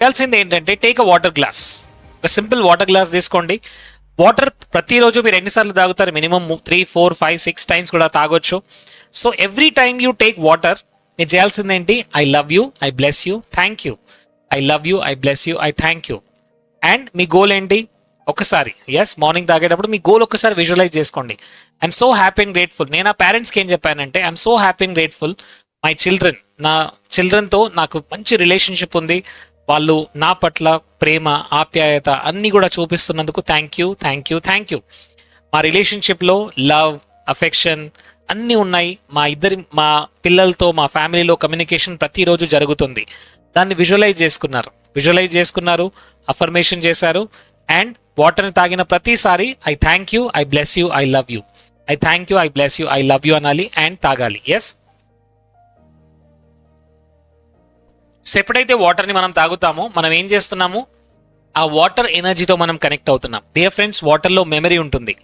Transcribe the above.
చేయాల్సింది ఏంటంటే take a water glass, ఒక సింపుల్ వాటర్ గ్లాస్ తీసుకోండి. వాటర్ ప్రతిరోజు మీరు ఎన్నిసార్లు తాగుతారు? మినిమం 3, 4, 5, 6 టైమ్స్ కూడా తాగొచ్చు. So every time you take water, మీరు చేయాల్సింది ఏంటి? I love you, I bless you, thank you. I love you, I bless you, I thank you. And me goal ఏంటి? ఒకసారి మార్నింగ్ తాగేటప్పుడు మీ గోల్ ఒకసారి విజువలైజ్ చేసుకోండి. I'm so happy and grateful. నేను ఆ పేరెంట్స్కి ఏం చెప్పానంటే, I'm so happy and grateful my children, నా చిల్డ్రన్తో నాకు మంచి రిలేషన్షిప్ ఉంది, వాళ్ళు నా పట్ల ప్రేమ ఆప్యాయత అన్నీ కూడా చూపిస్తున్నందుకు thank you, thank you, thank you. మా రిలేషన్షిప్లో లవ్, అఫెక్షన్ అన్నీ ఉన్నాయి. మా పిల్లలతో మా ఫ్యామిలీలో కమ్యూనికేషన్ ప్రతిరోజు జరుగుతుంది. దాన్ని విజువలైజ్ చేసుకున్నారు, అఫర్మేషన్ చేశారు. అండ్ వాటర్ని తాగిన ప్రతిసారి I thank you, I bless you, I love you, I thank you, I bless you, I love you అనాలి అండ్ తాగాలి. సో ఎప్పుడైతే వాటర్ని మనం తాగుతామో మనం ఏం చేస్తున్నాము? ఆ వాటర్ ఎనర్జీతో మనం కనెక్ట్ అవుతున్నాం. డియర్ ఫ్రెండ్స్, వాటర్లో మెమరీ ఉంటుంది.